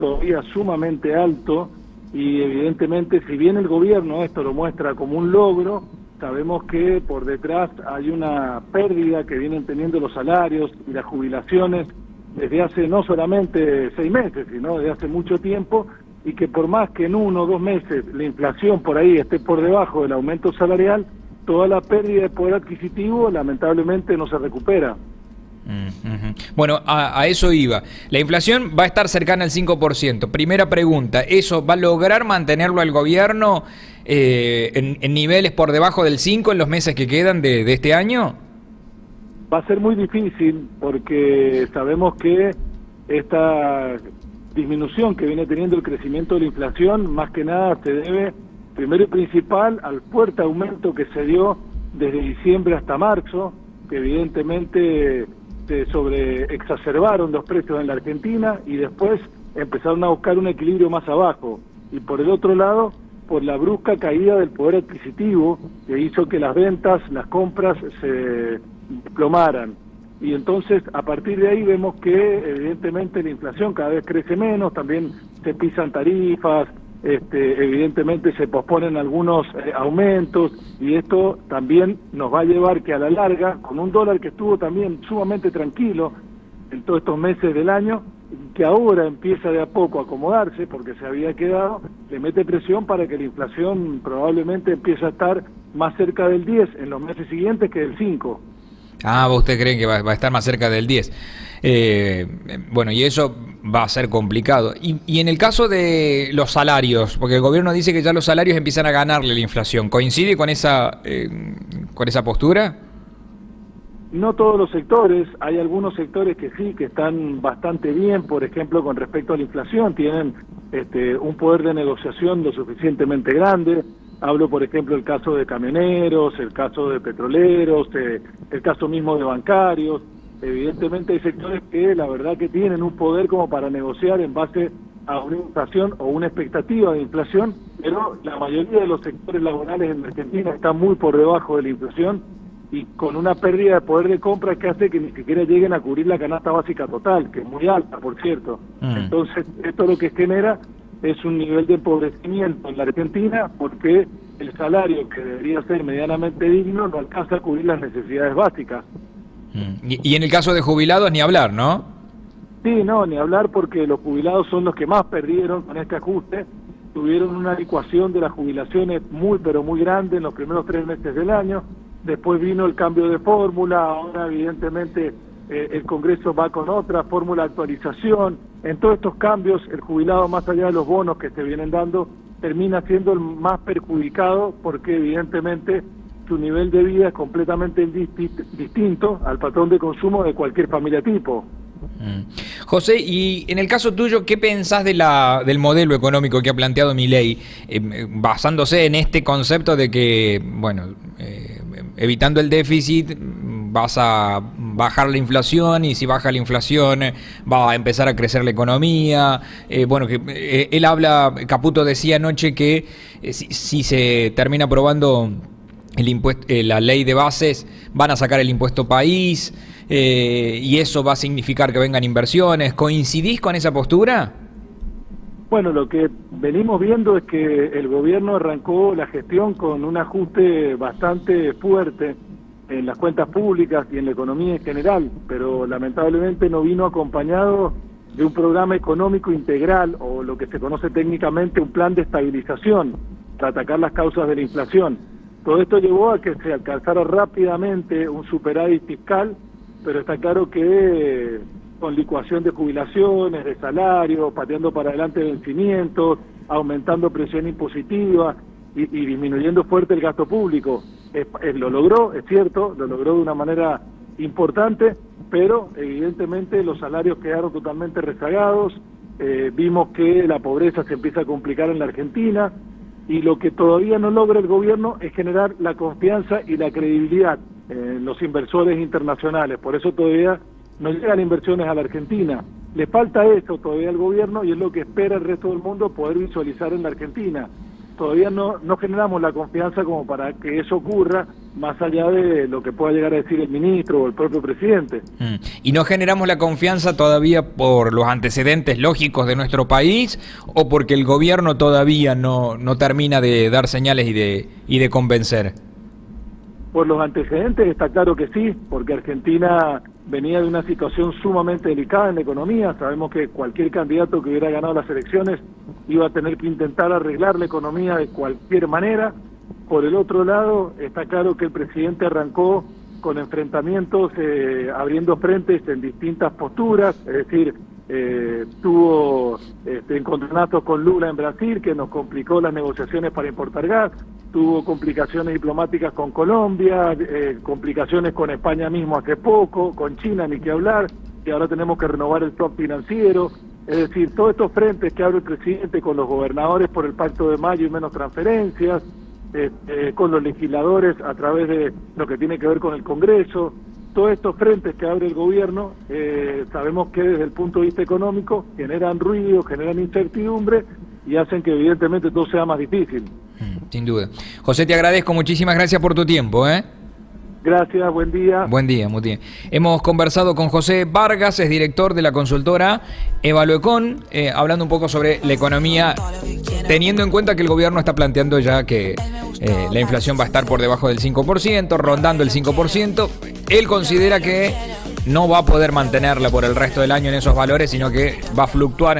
todavía sumamente alto y evidentemente si bien el gobierno esto lo muestra como un logro, sabemos que por detrás hay una pérdida que vienen teniendo los salarios y las jubilaciones desde hace no solamente 6 meses, sino desde hace mucho tiempo, y que por más que en 1 o 2 meses la inflación por ahí esté por debajo del aumento salarial, toda la pérdida de poder adquisitivo lamentablemente no se recupera. Bueno, a eso iba. La inflación va a estar cercana al 5%. Primera pregunta, ¿eso va a lograr mantenerlo el gobierno en niveles por debajo del 5 en los meses que quedan de este año? Va a ser muy difícil porque sabemos que esta disminución que viene teniendo el crecimiento de la inflación, más que nada se debe, primero y principal, al fuerte aumento que se dio desde diciembre hasta marzo, que evidentemente se sobreexacerbaron los precios en la Argentina y después empezaron a buscar un equilibrio más abajo. Y por el otro lado, por la brusca caída del poder adquisitivo que hizo que las ventas, las compras se desplomaran. Y entonces a partir de ahí vemos que evidentemente la inflación cada vez crece menos, también se pisan tarifas, evidentemente se posponen algunos aumentos, y esto también nos va a llevar que a la larga, con un dólar que estuvo también sumamente tranquilo en todos estos meses del año, que ahora empieza de a poco a acomodarse porque se había quedado, le mete presión para que la inflación probablemente empiece a estar más cerca del 10 en los meses siguientes que del 5. Ah, ¿usted cree que va a estar más cerca del 10? Bueno, y eso va a ser complicado. Y en el caso de los salarios, porque el gobierno dice que ya los salarios empiezan a ganarle la inflación, ¿coincide con esa postura? No todos los sectores, hay algunos sectores que sí, que están bastante bien, por ejemplo, con respecto a la inflación, tienen un poder de negociación lo suficientemente grande. Hablo, por ejemplo, el caso de camioneros, el caso de petroleros, el caso mismo de bancarios. Evidentemente hay sectores que la verdad que tienen un poder como para negociar en base a una inflación o una expectativa de inflación, pero la mayoría de los sectores laborales en Argentina están muy por debajo de la inflación y con una pérdida de poder de compra que hace que ni siquiera lleguen a cubrir la canasta básica total, que es muy alta, por cierto. Entonces, esto lo que genera es un nivel de empobrecimiento en la Argentina porque el salario, que debería ser medianamente digno, no alcanza a cubrir las necesidades básicas. Y en el caso de jubilados, ni hablar, ¿no? Sí, no, ni hablar, porque los jubilados son los que más perdieron con este ajuste. Tuvieron una licuación de las jubilaciones muy, pero muy grande en los primeros 3 meses del año. Después vino el cambio de fórmula, ahora evidentemente el Congreso va con otra fórmula de actualización. En todos estos cambios, el jubilado, más allá de los bonos que se vienen dando, termina siendo el más perjudicado porque evidentemente su nivel de vida es completamente distinto al patrón de consumo de cualquier familia tipo. José, y en el caso tuyo, ¿qué pensás del modelo económico que ha planteado Milei, basándose en este concepto de que, bueno, evitando el déficit vas a bajar la inflación, y si baja la inflación va a empezar a crecer la economía? Bueno, que él habla, Caputo decía anoche que si se termina aprobando el impuesto, la ley de bases, van a sacar el impuesto país, y eso va a significar que vengan inversiones. ¿Coincidís con esa postura? Bueno, lo que venimos viendo es que el gobierno arrancó la gestión con un ajuste bastante fuerte en las cuentas públicas y en la economía en general, pero lamentablemente no vino acompañado de un programa económico integral, o lo que se conoce técnicamente un plan de estabilización para atacar las causas de la inflación. Todo esto llevó a que se alcanzara rápidamente un superávit fiscal, pero está claro que con licuación de jubilaciones, de salarios, pateando para adelante vencimientos, aumentando presión impositiva y disminuyendo fuerte el gasto público. Lo logró, es cierto, lo logró de una manera importante, pero evidentemente los salarios quedaron totalmente rezagados. Vimos que la pobreza se empieza a complicar en la Argentina, y lo que todavía no logra el gobierno es generar la confianza y la credibilidad en los inversores internacionales. Por eso todavía no llegan inversiones a la Argentina. Le falta eso todavía al gobierno, y es lo que espera el resto del mundo poder visualizar en la Argentina. Todavía no generamos la confianza como para que eso ocurra, más allá de lo que pueda llegar a decir el ministro o el propio presidente. ¿Y no generamos la confianza todavía por los antecedentes lógicos de nuestro país o porque el gobierno todavía no termina de dar señales y de convencer? Por los antecedentes está claro que sí, porque Argentina venía de una situación sumamente delicada en la economía. Sabemos que cualquier candidato que hubiera ganado las elecciones iba a tener que intentar arreglar la economía de cualquier manera. Por el otro lado, está claro que el presidente arrancó con enfrentamientos, abriendo frentes en distintas posturas, es decir, tuvo encontronazos con Lula en Brasil, que nos complicó las negociaciones para importar gas, tuvo complicaciones diplomáticas con Colombia, complicaciones con España mismo hace poco, con China ni que hablar, que ahora tenemos que renovar el swap financiero. Es decir, todos estos frentes que abre el presidente con los gobernadores por el Pacto de Mayo y menos transferencias, con los legisladores a través de lo que tiene que ver con el Congreso, todos estos frentes que abre el gobierno, sabemos que desde el punto de vista económico generan ruido, generan incertidumbre y hacen que evidentemente todo sea más difícil. Sin duda. José, te agradezco, muchísimas gracias por tu tiempo. Gracias, buen día. Buen día, muy bien. Hemos conversado con José Vargas, es director de la consultora Evaluecon, hablando un poco sobre la economía, teniendo en cuenta que el gobierno está planteando ya que la inflación va a estar por debajo del 5%, rondando el 5%. Él considera que no va a poder mantenerla por el resto del año en esos valores, sino que va a fluctuar